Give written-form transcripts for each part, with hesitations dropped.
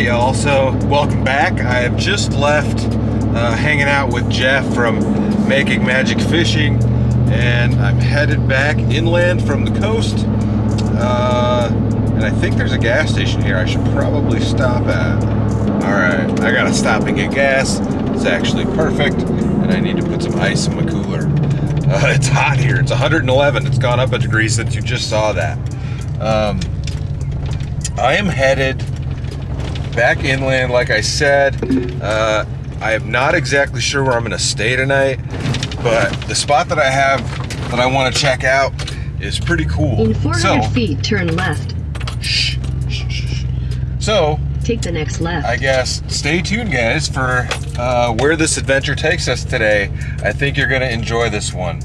Alright y'all, so welcome back. I have just left hanging out with Jeff from Making Magic Fishing, and I'm headed back inland from the coast. And I think there's a gas station here I should probably stop at. Alright, I gotta stop and get gas. It's actually perfect, and I need to put some ice in my cooler. It's hot here. It's 111. It's gone up a degree since you just saw that. I am headed back inland, like I said. I am not exactly sure where I'm going to stay tonight, but the spot that I have that I want to check out is pretty cool. In 400 feet, turn left. Shh. So, take the next left. I guess stay tuned, guys, for where this adventure takes us today. I think you're going to enjoy this one.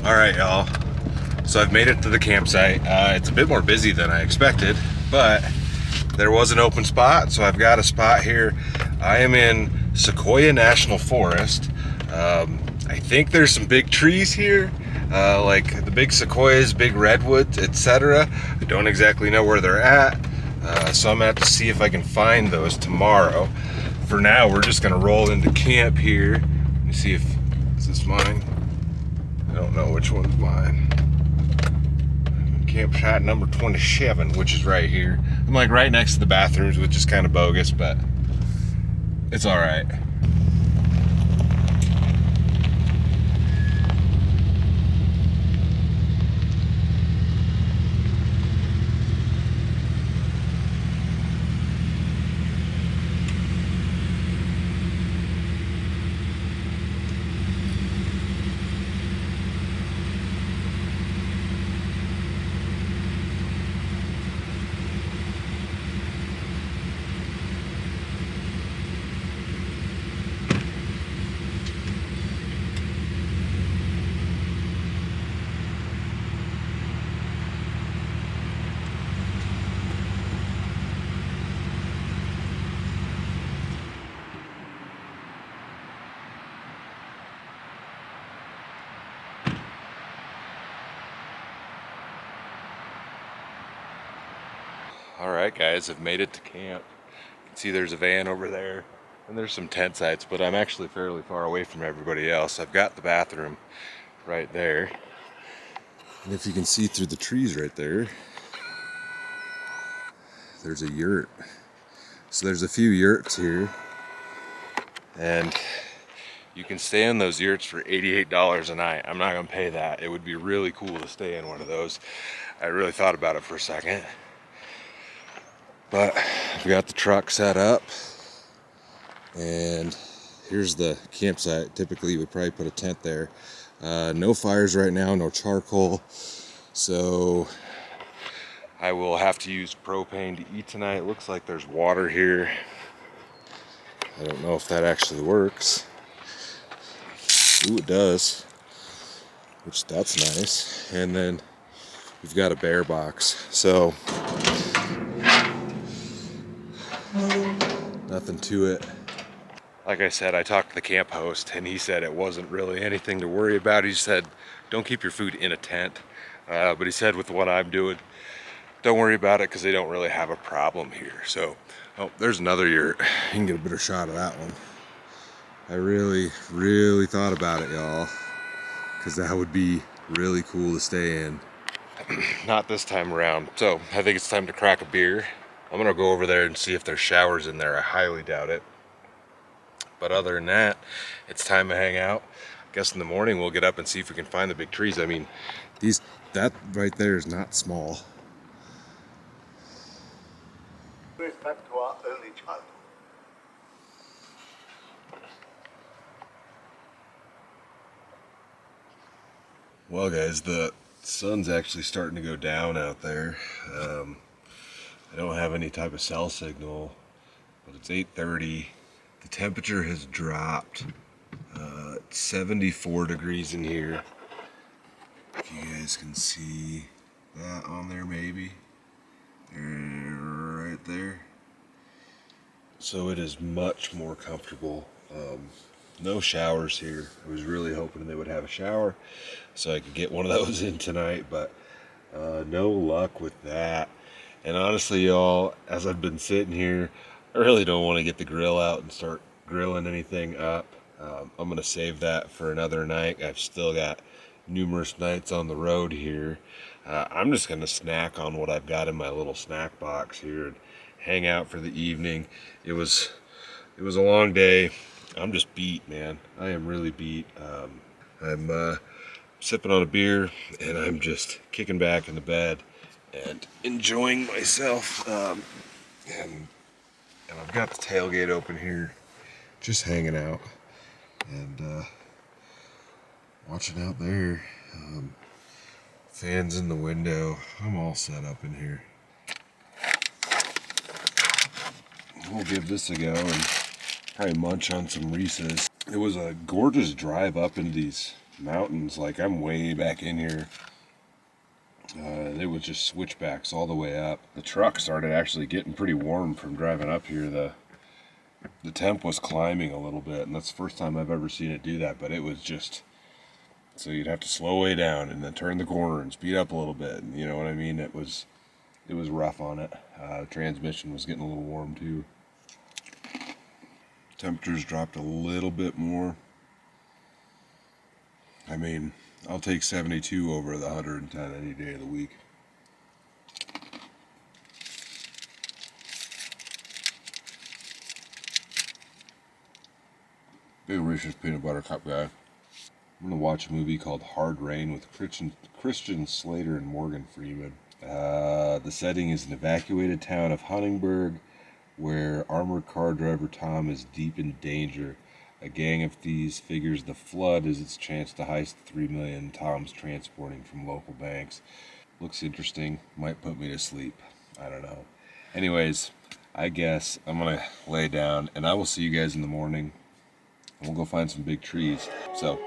Alright y'all, so I've made it to the campsite. It's a bit more busy than I expected, but there was an open spot, so I've got a spot here. I am in Sequoia National Forest. I think there's some big trees here, like the big sequoias, big redwoods, etc. I don't exactly know where they're at, so I'm gonna have to see if I can find those tomorrow. For now, we're just gonna roll into camp here. Let me see if, is this mine? I don't know which one's mine. Campsite number 27, which is right here. I'm like right next to the bathrooms, which is kind of bogus, but it's all right. Alright guys, I've made it to camp. You can see there's a van over there, and there's some tent sites, but I'm actually fairly far away from everybody else. I've got the bathroom right there. And if you can see through the trees right there, there's a yurt. So there's a few yurts here, and you can stay in those yurts for $88 a night. I'm not gonna pay that. It would be really cool to stay in one of those. I really thought about it for a second. But I've got the truck set up, and here's the campsite. Typically you would probably put a tent there. No fires right now, no charcoal, so I will have to use propane to eat tonight. It looks like there's water here. I don't know if that actually works. Ooh, it does, which that's nice. And then we've got a bear box, so nothing to it. Like I said, I talked to the camp host, and he said it wasn't really anything to worry about. He said, don't keep your food in a tent. But he said with what I'm doing, don't worry about it because they don't really have a problem here. So, oh, there's another yurt. You can get a better shot of that one. I really thought about it, y'all, because that would be really cool to stay in. Not this time around. So I think it's time to crack a beer. I'm gonna go over there and see if there's showers in there. I highly doubt it. But other than that, it's time to hang out. I guess in the morning we'll get up and see if we can find the big trees. I mean, that right there is not small. Respect to our early childhood. Well, guys, the sun's actually starting to go down out there. I don't have any type of cell signal, but it's 8:30. The temperature has dropped. It's 74 degrees in here. If you guys can see that on there, maybe. Right there. So it is much more comfortable. No showers here. I was really hoping they would have a shower so I could get one of those in tonight, but no luck with that. And honestly, y'all, as I've been sitting here, I really don't want to get the grill out and start grilling anything up. I'm going to save that for another night. I've still got numerous nights on the road here. I'm just going to snack on what I've got in my little snack box here and hang out for the evening. It was a long day. I'm just beat, man. I am really beat. I'm sipping on a beer and I'm just kicking back in the bed and enjoying myself. And I've got the tailgate open here, just hanging out and watching out there. Fans in the window. I'm all set up in here. We'll give this a go and probably munch on some Reese's. It was a gorgeous drive up into these mountains. Like, I'm way back in here. It was just switchbacks all the way up. The truck started actually getting pretty warm from driving up here. The temp was climbing a little bit, and that's the first time I've ever seen it do that, but it was just, so you'd have to slow way down and then turn the corner and speed up a little bit, and you know what I mean? It was rough on it. The transmission was getting a little warm too. Temperatures dropped a little bit more. I mean, I'll take 72 over the 110 any day of the week. Big Reese's peanut butter cup guy. I'm gonna watch a movie called Hard Rain with Christian Slater and Morgan Freeman. The setting is an evacuated town of Huntingburg, where armored car driver Tom is deep in danger. A gang of thieves figures the flood as its chance to heist the $3 million Tom's transporting from local banks. Looks interesting. Might put me to sleep. I don't know. Anyways, I guess I'm gonna lay down and I will see you guys in the morning. And we'll go find some big trees. So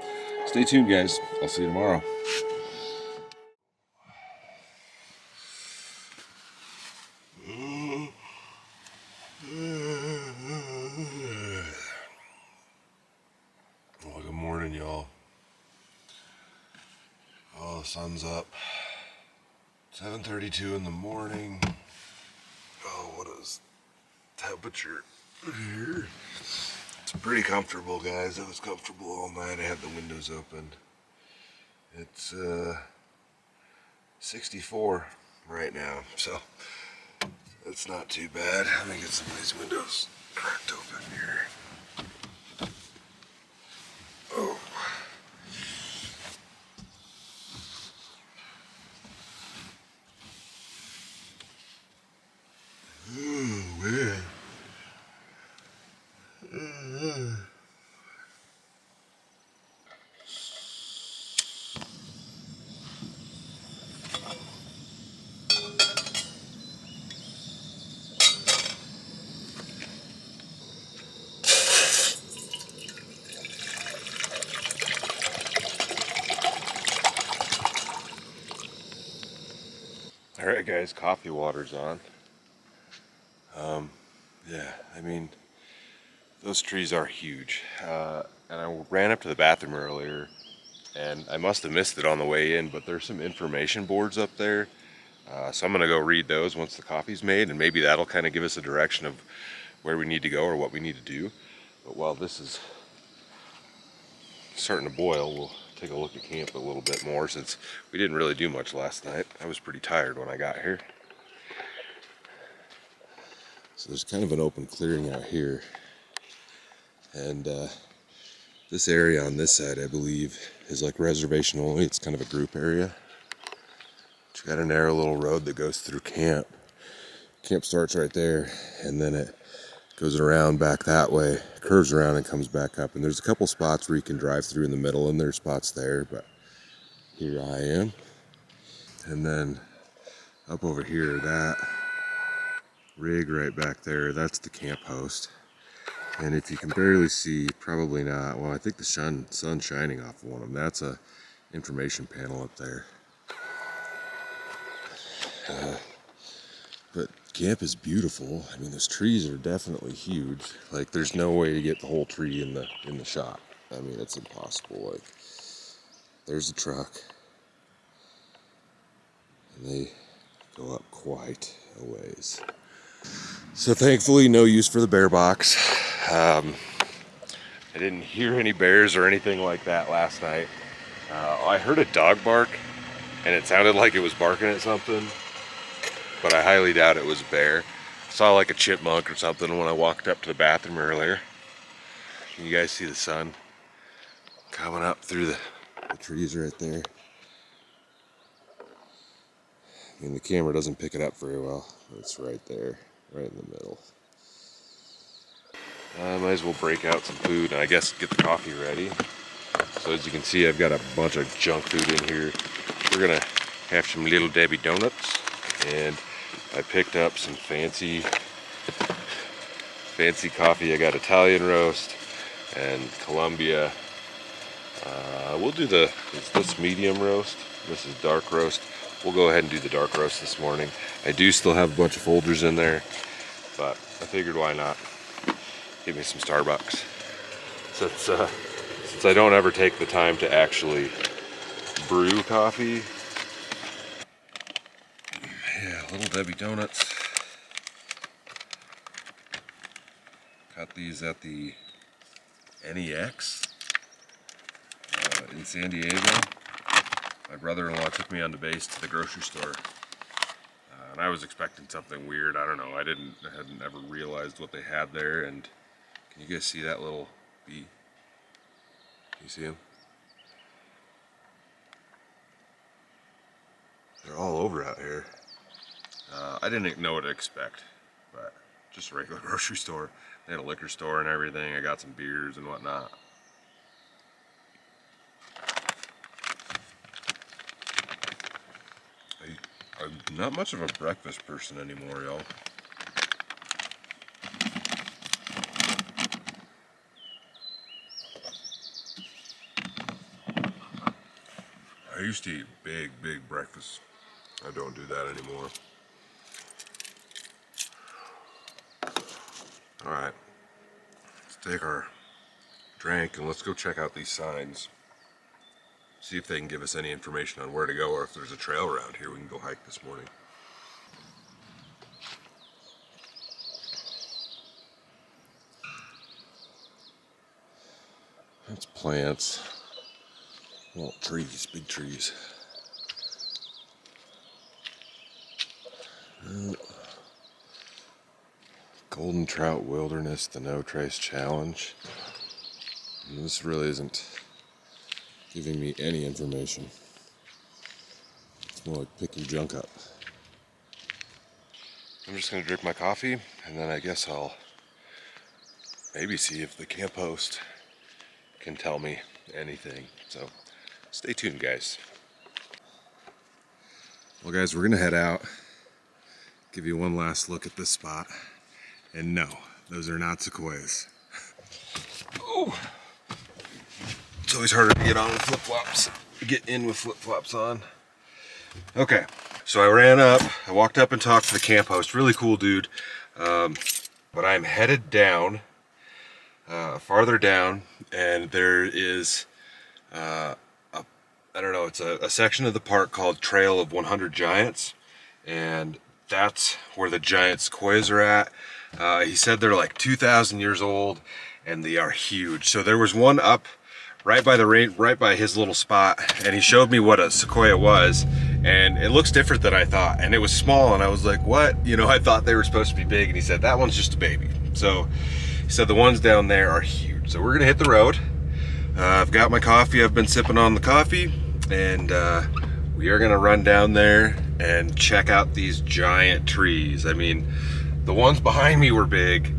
stay tuned, guys. I'll see you tomorrow. Well, good morning, y'all. Oh, the sun's up. 7:32 in the morning. Oh, what is temperature here? It's pretty comfortable, guys. It was comfortable all night. I had the windows open. It's 64 right now, so it's not too bad. Let me get some of these windows cracked open here. Oh. Oh, man. All right, guys, coffee water's on. Yeah, I mean, those trees are huge. And I ran up to the bathroom earlier, and I must have missed it on the way in, but there's some information boards up there. So I'm gonna go read those once the coffee's made, and maybe that'll kind of give us a direction of where we need to go or what we need to do. But while this is starting to boil, we'll take a look at camp a little bit more, since we didn't really do much last night. I was pretty tired when I got here. So there's kind of an open clearing out here, and this area on this side, I believe, is like reservation only. It's kind of a group area. It's got a narrow little road that goes through camp. Camp starts right there, and then it goes around back that way, curves around and comes back up. And there's a couple spots where you can drive through in the middle, and there's spots there, but here I am. And then up over here, that rig right back there, that's the camp host. And if you can barely see, probably not. Well, I think the sun's shining off of one of them. That's a information panel up there. But camp is beautiful. I mean, those trees are definitely huge. Like, there's no way to get the whole tree in the shot. I mean, it's impossible. Like, there's the truck, and they go up quite a ways. So thankfully, no use for the bear box. I didn't hear any bears or anything like that last night. I heard a dog bark, and it sounded like it was barking at something, but I highly doubt it was a bear. I saw like a chipmunk or something when I walked up to the bathroom earlier. Can you guys see the sun coming up through the trees right there? I mean, the camera doesn't pick it up very well, but it's right there, right in the middle. I might as well break out some food and I guess get the coffee ready. So as you can see, I've got a bunch of junk food in here. We're gonna have some Little Debbie donuts, and I picked up some fancy coffee. I got Italian roast and Colombia. We'll do is this medium roast? This is dark roast. We'll go ahead and do the dark roast this morning. I do still have a bunch of folders in there, but I figured why not? Give me some Starbucks. Since I don't ever take the time to actually brew coffee. Yeah, Little Debbie donuts. Got these at the NEX in San Diego. My brother-in-law took me on the base to the grocery store, and I was expecting something weird. I don't know. I hadn't ever realized what they had there. And can you guys see that little bee? Can you see him? They're all over out here. I didn't know what to expect, but just a regular grocery store. They had a liquor store and everything. I got some beers and whatnot. I'm not much of a breakfast person anymore, y'all. I used to eat big breakfasts. I don't do that anymore. All right, let's take our drink and let's go check out these signs. See if they can give us any information on where to go, or if there's a trail around here we can go hike this morning. That's plants. Well, trees, big trees. Golden Trout Wilderness, the No Trace Challenge. And this really isn't giving me any information. It's more like picking junk up. I'm just gonna drink my coffee, and then I guess I'll maybe see if the camp host can tell me anything. So stay tuned, guys. Well, guys, we're gonna head out, give you one last look at this spot. And no, those are not sequoias. Oh, it's always harder to get on with flip-flops. Get in with flip-flops on. Okay, so I ran up, I walked up and talked to the camp host. Really cool dude. But I'm headed down, farther down, and there is, I don't know, it's a section of the park called Trail of 100 Giants. And that's where the giant sequoias are at. He said they're like 2,000 years old, and they are huge. So there was one up right by his little spot, and he showed me what a sequoia was, and it looks different than I thought. And it was small, and I was like, what? You know, I thought they were supposed to be big, and he said that one's just a baby. So he said the ones down there are huge. So we're gonna hit the road. I've got my coffee. I've been sipping on the coffee, and we are gonna run down there and check out these giant trees. I mean, the ones behind me were big.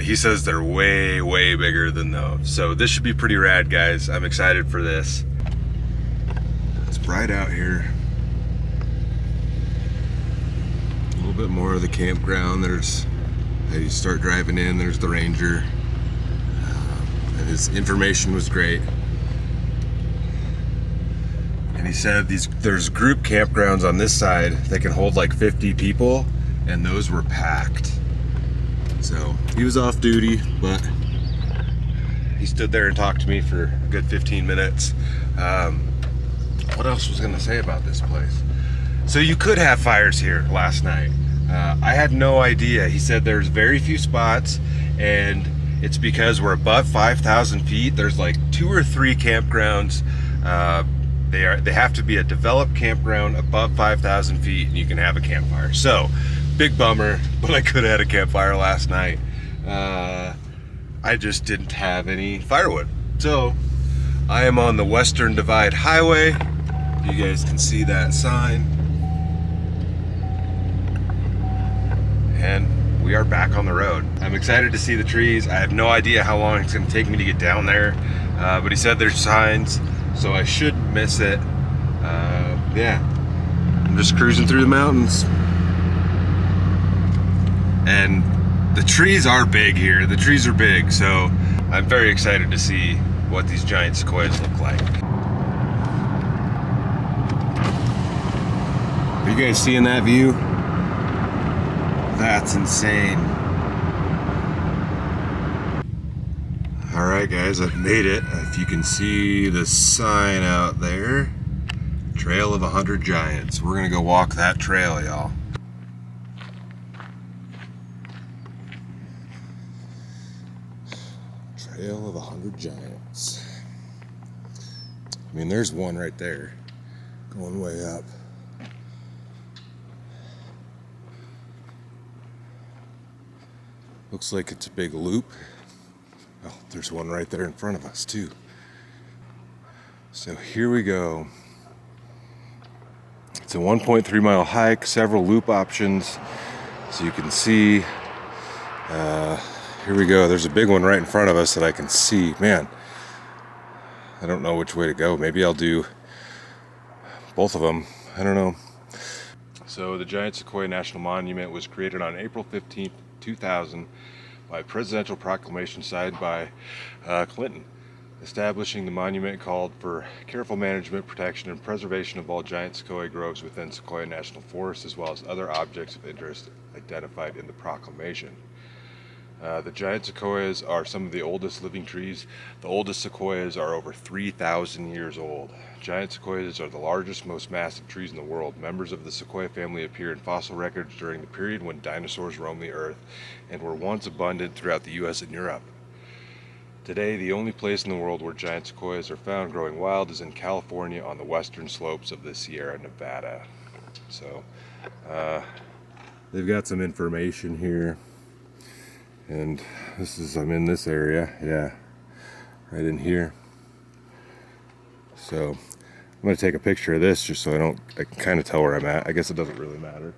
He says they're way bigger than those. So this should be pretty rad, guys. I'm excited for this. right out here. A little bit more of the campground. As you start driving in, there's the ranger. And his information was great. And he said there's group campgrounds on this side that can hold like 50 people, and those were packed. So he was off duty, but he stood there and talked to me for a good 15 minutes. What else was I gonna say about this place? So you could have fires here last night. I had no idea. He said there's very few spots, and it's because we're above 5,000 feet. There's like 2 or 3 campgrounds. They have to be a developed campground above 5,000 feet, and you can have a campfire. So, big bummer, but I could have had a campfire last night. I just didn't have any firewood. So, I am on the Western Divide Highway. You guys can see that sign. And we are back on the road. I'm excited to see the trees. I have no idea how long it's gonna take me to get down there, but he said there's signs, so I shouldn't miss it. Yeah, I'm just cruising through the mountains. And the trees are big here. The trees are big, so I'm very excited to see what these giant sequoias look like. Are you guys seeing that view? That's insane. All right, guys, I've made it. If you can see the sign out there, Trail of 100 Giants. We're gonna go walk that trail, y'all. Trail of 100 Giants. I mean, there's one right there, going way up. Looks like it's a big loop. Oh, there's one right there in front of us too. So here we go. It's a 1.3 mile hike, several loop options. So you can see, here we go. There's a big one right in front of us that I can see. Man, I don't know which way to go. Maybe I'll do both of them. I don't know. So the giant Sequoia National Monument was created on April 15th, 2000 by presidential proclamation signed by Clinton. Establishing the monument called for careful management, protection, and preservation of all giant sequoia groves within Sequoia National Forest, as well as other objects of interest identified in the proclamation. The giant sequoias are some of the oldest living trees. The oldest sequoias are over 3,000 years old. Giant sequoias are the largest, most massive trees in the world. Members of the sequoia family appear in fossil records during the period when dinosaurs roamed the earth and were once abundant throughout the US and Europe. Today, the only place in the world where giant sequoias are found growing wild is in California on the western slopes of the Sierra Nevada. So, they've got some information here. And I'm in this area, yeah, right in here. So I'm gonna take a picture of this just so I can kind of tell where I'm at. I guess it doesn't really matter.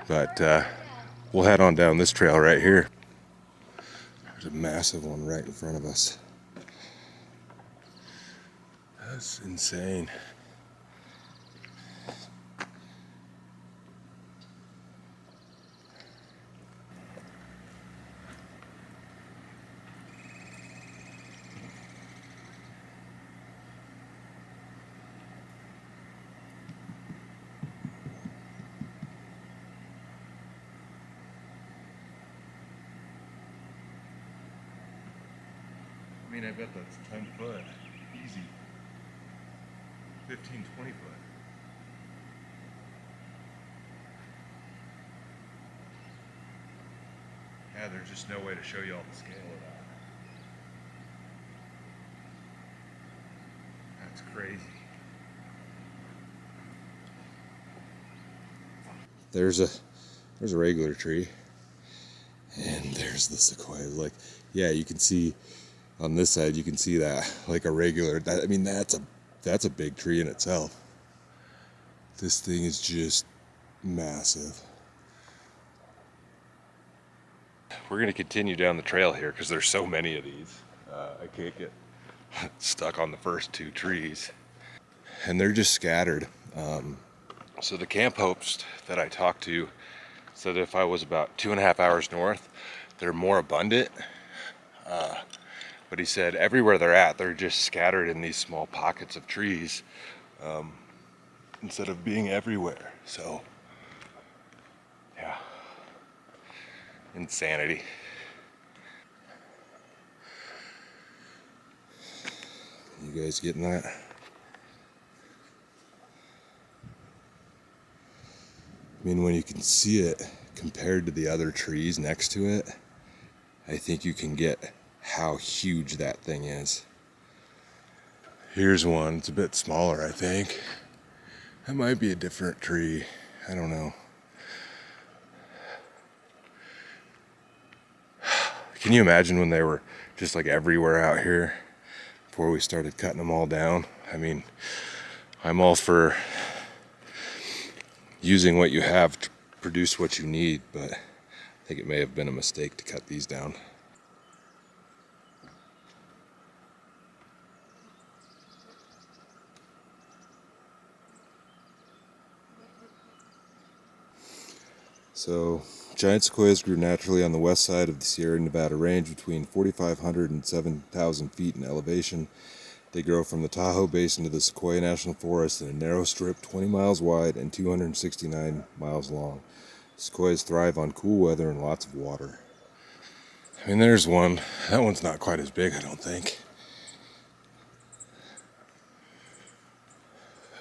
But we'll head on down this trail right here. There's a massive one right in front of us. That's insane. I mean, I bet that's 10 foot. Easy. 15, 20 foot. Yeah, there's just no way to show you all the scale of that. That's crazy. There's a regular tree. And there's the sequoia. Like, yeah, you can see on this side, you can see that like a regular, I mean, that's a big tree in itself. This thing is just massive. We're gonna continue down the trail here because there's so many of these. I can't get stuck on the first 2 trees. and they're just scattered. So the camp host that I talked to said if I was about 2.5 hours north, they're more abundant. But he said everywhere they're at, they're just scattered in these small pockets of trees instead of being everywhere. So, yeah, insanity. You guys getting that? I mean, when you can see it compared to the other trees next to it, I think you can get how huge that thing is. Here's one. It's a bit smaller, I think. That might be a different tree. I don't know. Can you imagine when they were just like everywhere out here before we started cutting them all down? I mean, I'm all for using what you have to produce what you need, but I think it may have been a mistake to cut these down. So, giant sequoias grew naturally on the west side of the Sierra Nevada range between 4,500 and 7,000 feet in elevation. They grow from the Tahoe Basin to the Sequoia National Forest in a narrow strip 20 miles wide and 269 miles long. Sequoias thrive on cool weather and lots of water. I mean, there's one. That one's not quite as big, I don't think.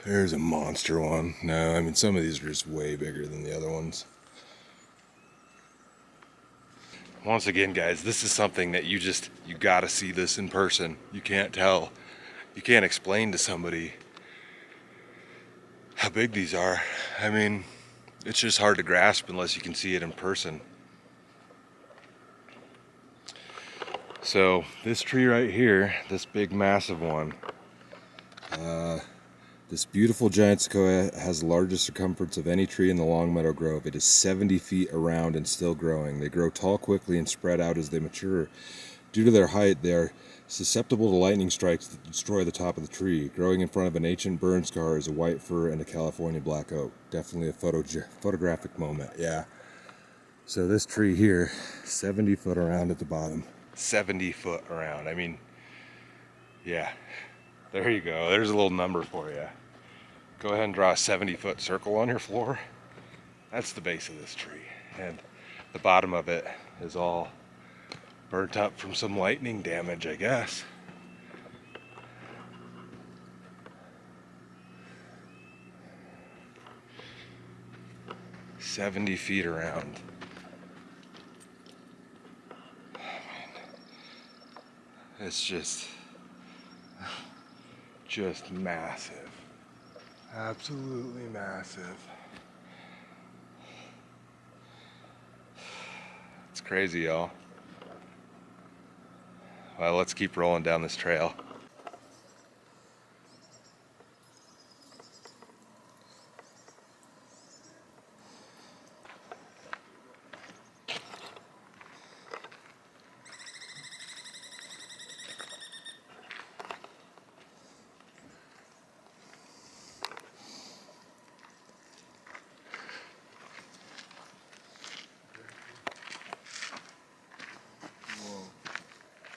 There's a monster one. No, I mean, some of these are just way bigger than the other ones. Once again, guys, this is something that you gotta see this in person. You can't tell. You can't explain to somebody how big these are. I mean, it's just hard to grasp unless you can see it in person. So this tree right here, this big massive one, this beautiful giant sequoia has the largest circumference of any tree in the Longmeadow Grove. It is 70 feet around and still growing. They grow tall quickly and spread out as they mature. Due to their height, they are susceptible to lightning strikes that destroy the top of the tree. Growing in front of an ancient burn scar is a white fir and a California black oak. Definitely a photographic moment, yeah. So this tree here, 70 foot around at the bottom. 70 foot around. I mean, yeah. There you go. There's a little number for you. Go ahead and draw a 70-foot circle on your floor. That's the base of this tree. And the bottom of it is all burnt up from some lightning damage, I guess. "70 feet around." It's just massive. Absolutely massive. It's crazy, y'all. Well, let's keep rolling down this trail.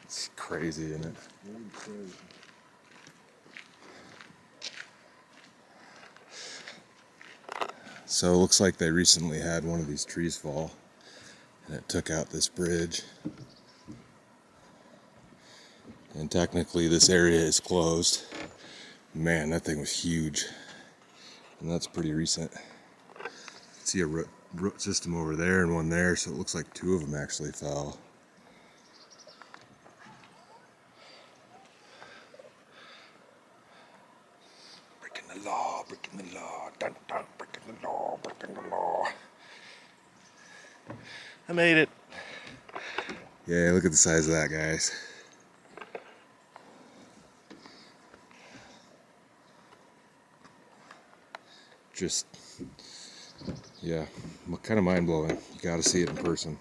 It's crazy, isn't it? So it looks like they recently had one of these trees fall and it took out this bridge. And technically this area is closed. Man, that thing was huge. And that's pretty recent. See a root system over there and one there, so it looks like two of them actually fell. Breaking the law, dun, dun, breaking the law, breaking the law. I made it. Yeah, look at the size of that, guys. Just, yeah, kind of mind-blowing. You gotta see it in person.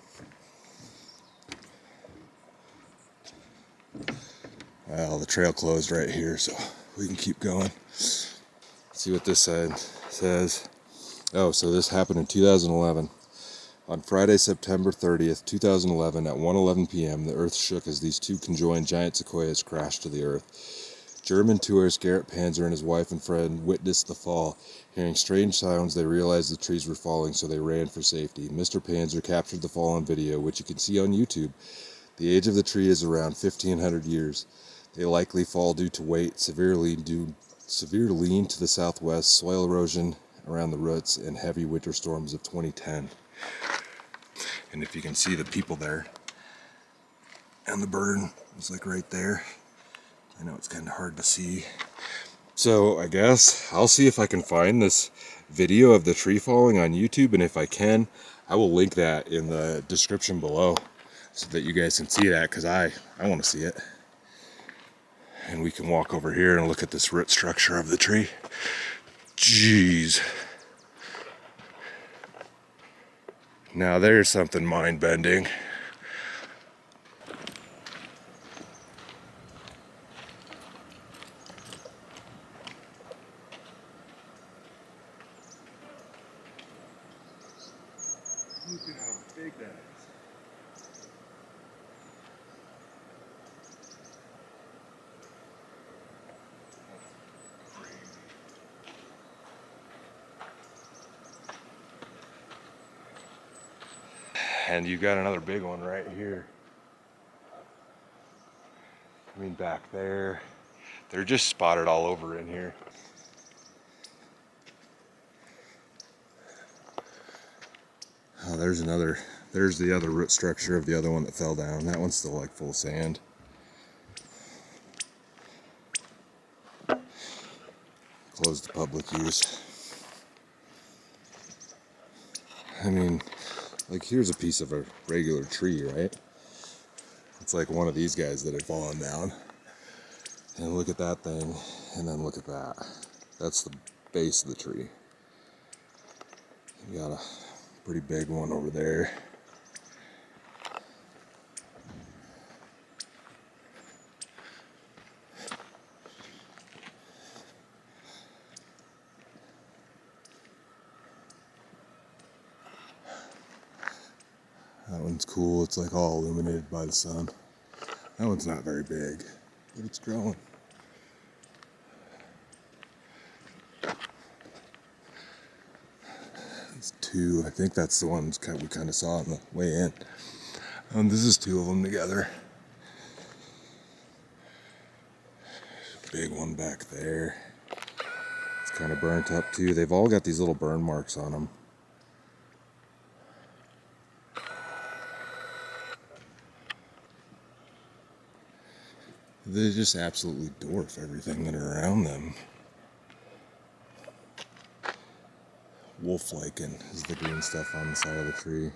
Well, the trail closed right here, so we can keep going. see what this side says. Oh, so this happened in 2011. On Friday, September 30th, 2011, at 1:11 p.m., the earth shook as these two conjoined giant sequoias crashed to the earth. German tourist Gerrit Panzer and his wife and friend witnessed the fall. Hearing strange sounds, they realized the trees were falling, so they ran for safety. Mr. Panzer captured the fall on video, which you can see on YouTube. The age of the tree is around 1,500 years. They likely fall due to weight, severe lean to the southwest, soil erosion around the roots, and heavy winter storms of 2010. And if you can see the people there, and the burn is like right there. I know it's kind of hard to see. So I guess I'll see if I can find this video of the tree falling on YouTube, and if I can, I will link that in the description below so that you guys can see that, because I want to see it. And we can walk over here and look at this root structure of the tree. Jeez. Now there's something mind-bending. Look at how big that is. That's crazy. And you got another big one right here. I mean, back there. They're just spotted all over in here. Oh, there's the other root structure of the other one that fell down. That one's still like full of sand. Closed to public use. I mean, like, here's a piece of a regular tree, right? It's like one of these guys that had fallen down. And look at that thing, and then look at that. That's the base of the tree. You got a pretty big one over there. That one's cool. It's like all illuminated by the sun. That one's not very big, but it's growing. It's two. I think that's the ones we kind of saw on the way in. This is two of them together. Big one back there. It's kind of burnt up too. They've all got these little burn marks on them. They just absolutely dwarf everything that are around them. Wolf lichen is the green stuff on the side of the tree.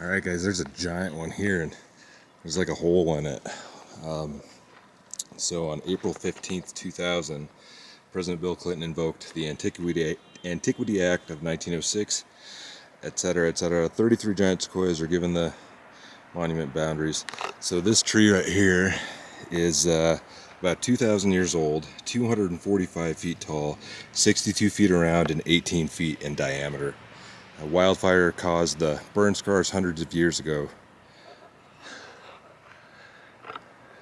Alright guys, there's a giant one here, and there's like a hole in it. So on April 15th, 2000, President Bill Clinton invoked the Antiquity Act of 1906, etc., etc. 33 giant sequoias are given the monument boundaries. So this tree right here is about 2,000 years old, 245 feet tall, 62 feet around, and 18 feet in diameter. A wildfire caused the burn scars hundreds of years ago.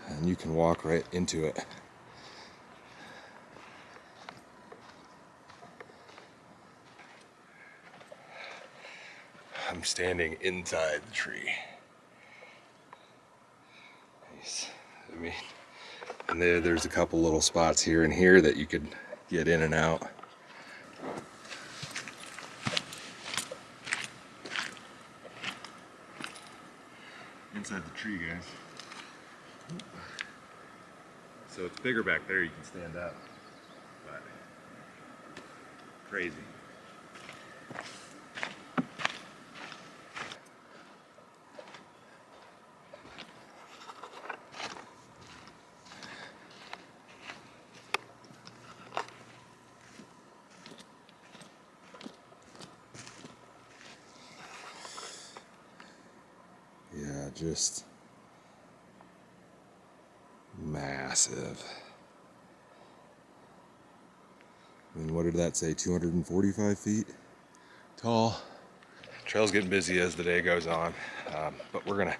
And you can walk right into it. I'm standing inside the tree. Nice. I mean, and there's a couple little spots here and here that you could get in and out. Inside the tree, guys. So it's bigger back there, you can stand up. But crazy. just massive. I mean, what did that say? 245 feet tall. Trail's getting busy as the day goes on, but we're gonna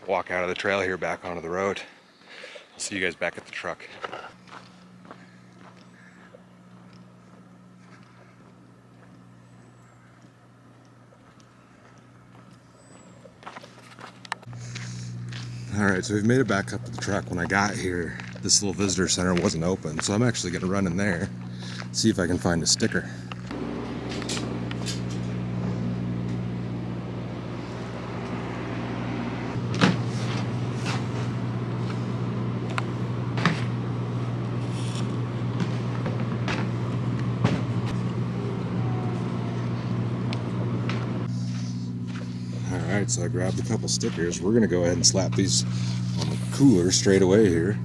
walk out of the trail here back onto the road. I'll see you guys back at the truck. All right, so we've made it back up to the truck. When I got here, this little visitor center wasn't open, so I'm actually gonna run in there, see if I can find a sticker. Alright, so I grabbed a couple stickers. We're going to go ahead and slap these on the cooler straight away here.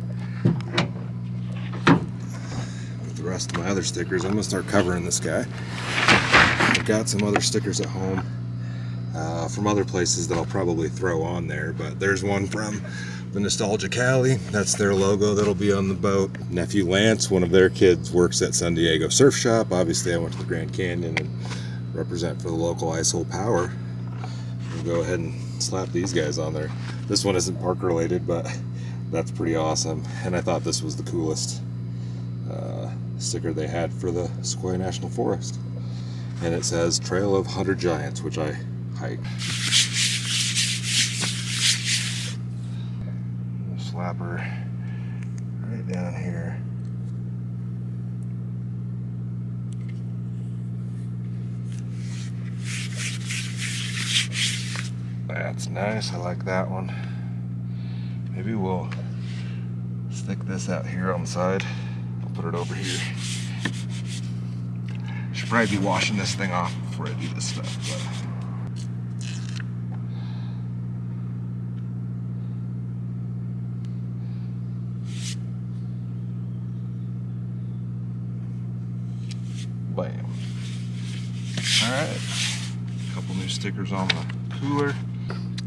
With the rest of my other stickers, I'm going to start covering this guy. I've got some other stickers at home from other places that I'll probably throw on there, but there's one from the Nostalgia Cali. That's their logo that'll be on the boat. Nephew Lance, one of their kids, works at San Diego Surf Shop. Obviously, I went to the Grand Canyon and represent for the local ISOL Power. Go ahead and slap these guys on there. This one isn't park related, but that's pretty awesome, and I thought this was the coolest sticker they had for the Sequoia National Forest, and it says Trail of 100 Giants, which I hike. Slapper right down here. That's nice, I like that one. Maybe we'll stick this out here on the side. I'll put it over here. Should probably be washing this thing off before I do this stuff, but bam. Alright, a couple new stickers on the cooler.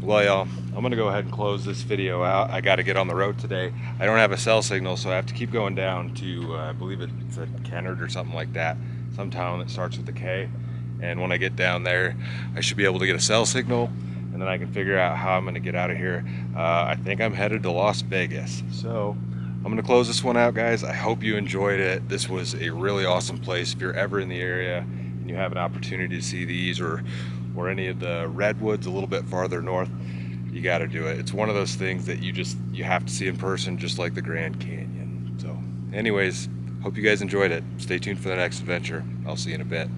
Well, y'all, I'm gonna go ahead and close this video out. I gotta get on the road today. I don't have a cell signal, so I have to keep going down to, I believe it's a Kennard or something like that, some town that starts with a K. And when I get down there, I should be able to get a cell signal, and then I can figure out how I'm gonna get out of here. I think I'm headed to Las Vegas. So I'm gonna close this one out, guys. I hope you enjoyed it. This was a really awesome place. If you're ever in the area and you have an opportunity to see these or any of the redwoods a little bit farther north, you got to do it. It's one of those things that you have to see in person, just like the Grand Canyon. So anyways, hope you guys enjoyed it. Stay tuned for the next adventure. I'll see you in a bit.